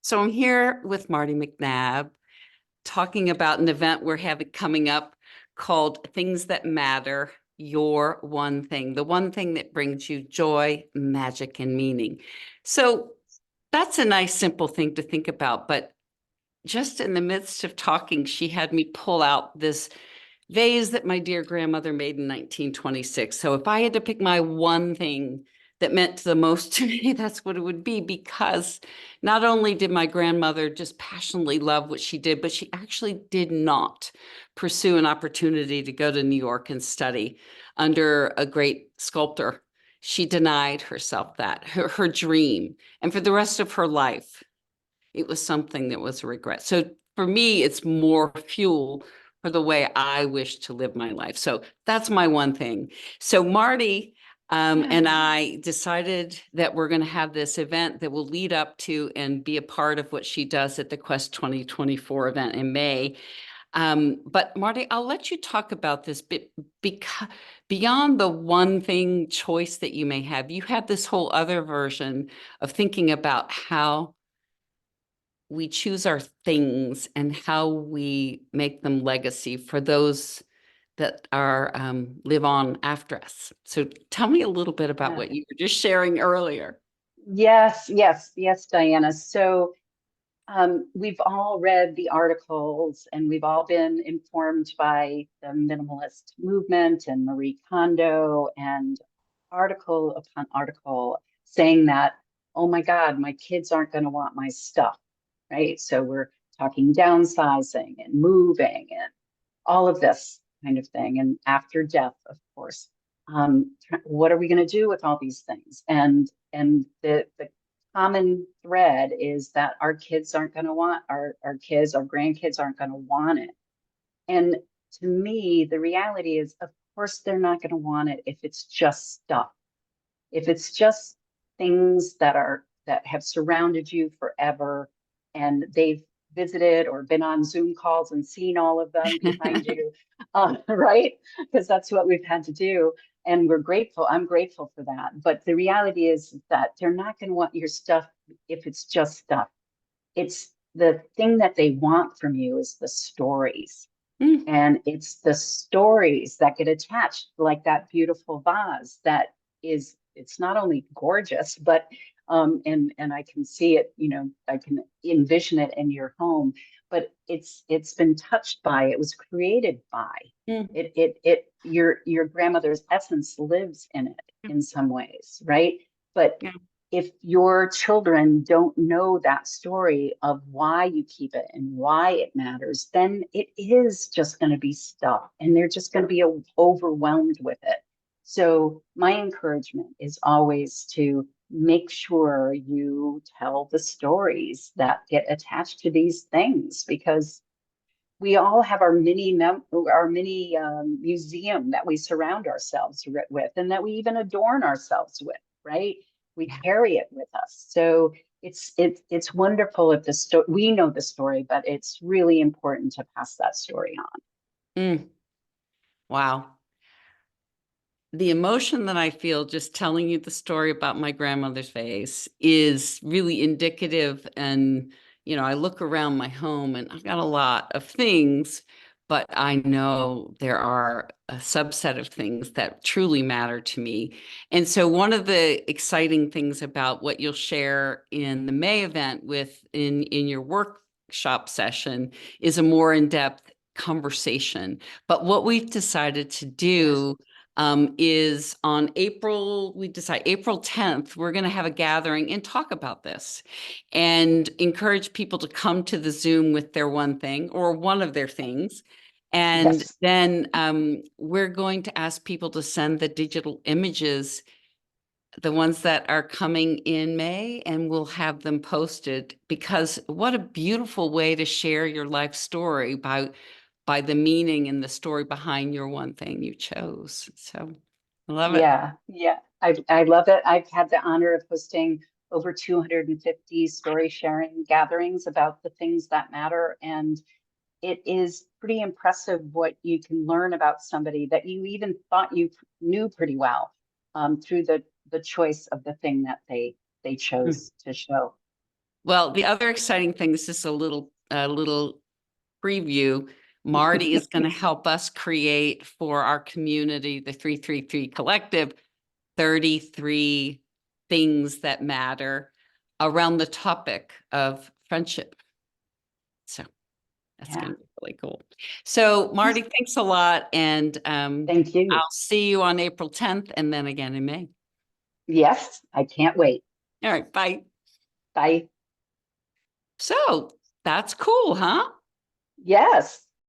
So I'm here with Martie McNabb talking about an event we're having coming up called Things That Matter, Your One Thing, the one thing that brings you joy, magic, and meaning. So that's a nice, simple thing to think about. But just in the midst of talking, she had me pull out this vase that my dear grandmother made in 1926. So if I had to pick my one thing that meant the most to me, that's what it would be, because not only did my grandmother just passionately love what she did, but she actually did not pursue an opportunity to go to New York and study under a great sculptor. She denied herself that, her dream. And for the rest of her life, it was something that was a regret. So for me, it's more fuel for the way I wish to live my life. So that's my one thing. So Martie and I decided that we're going to have this event that will lead up to and be a part of what she does at the Quest 2024 event in May. But Martie, I'll let you talk about this bit because beyond the one thing choice that you may have, you have this whole other version of thinking about how we choose our things and how we make them legacy for those that are live on after us. So tell me a little bit about Yeah. what you were just sharing earlier. Yes, Diana. So we've all read the articles and we've all been informed by the minimalist movement and Marie Kondo and article upon article saying that, oh my God, my kids aren't going to want my stuff, right? So we're talking downsizing and moving and all of this kind of thing. And after death, of course, what are we going to do with all these things? And the common thread is that our kids aren't going to want our kids, our grandkids aren't going to want it. And to me, the reality is, of course, they're not going to want it if it's just stuff. If it's just things that have surrounded you forever and they've visited or been on Zoom calls and seen all of them behind you, right? Because that's what we've had to do. And we're grateful. I'm grateful for that. But the reality is that they're not going to want your stuff if it's just stuff. It's the thing that they want from you is the stories. Mm, And it's the stories that get attached, like that beautiful vase that is, it's not only gorgeous, but and I can see it, I can envision it in your home, but it's been touched by, it was created by mm, your grandmother's essence lives in it in some ways, right? But yeah. if your children don't know that story of why you keep it and why it matters, then it is just going to be stuff and they're just going to be overwhelmed with it. So, my encouragement is always to make sure you tell the stories that get attached to these things because we all have our mini museum that we surround ourselves with and that we even adorn ourselves with, right? We carry it with us. So it's wonderful if we know the story, but it's really important to pass that story on. Mm, wow. The emotion that I feel just telling you the story about my grandmother's vase is really indicative. And, I look around my home and I've got a lot of things, but I know there are a subset of things that truly matter to me. And so one of the exciting things about what you'll share in the May event in your workshop session is a more in-depth conversation. But what we've decided to do is on we decide April 10th, we're going to have a gathering and talk about this and encourage people to come to the Zoom with their one thing or one of their things. And Yes. then we're going to ask people to send the digital images, the ones that are coming in May, and we'll have them posted because what a beautiful way to share your life story by the meaning and the story behind your one thing you chose. So I love it. Yeah. I love it. I've had the honor of hosting over 250 story sharing gatherings about the things that matter. And it is pretty impressive what you can learn about somebody that you even thought you knew pretty well through the choice of the thing that they Mm. chose to show. Well, the other exciting thing, this is a little preview. Martie is going to help us create for our community, the 333 Collective, 33 things that matter around the topic of friendship. So that's going to be really cool. So Martie, thanks a lot. And Thank you. I'll see you on April 10th and then again in May. Yes, I can't wait. All right, bye. Bye. So that's cool, huh? Yes.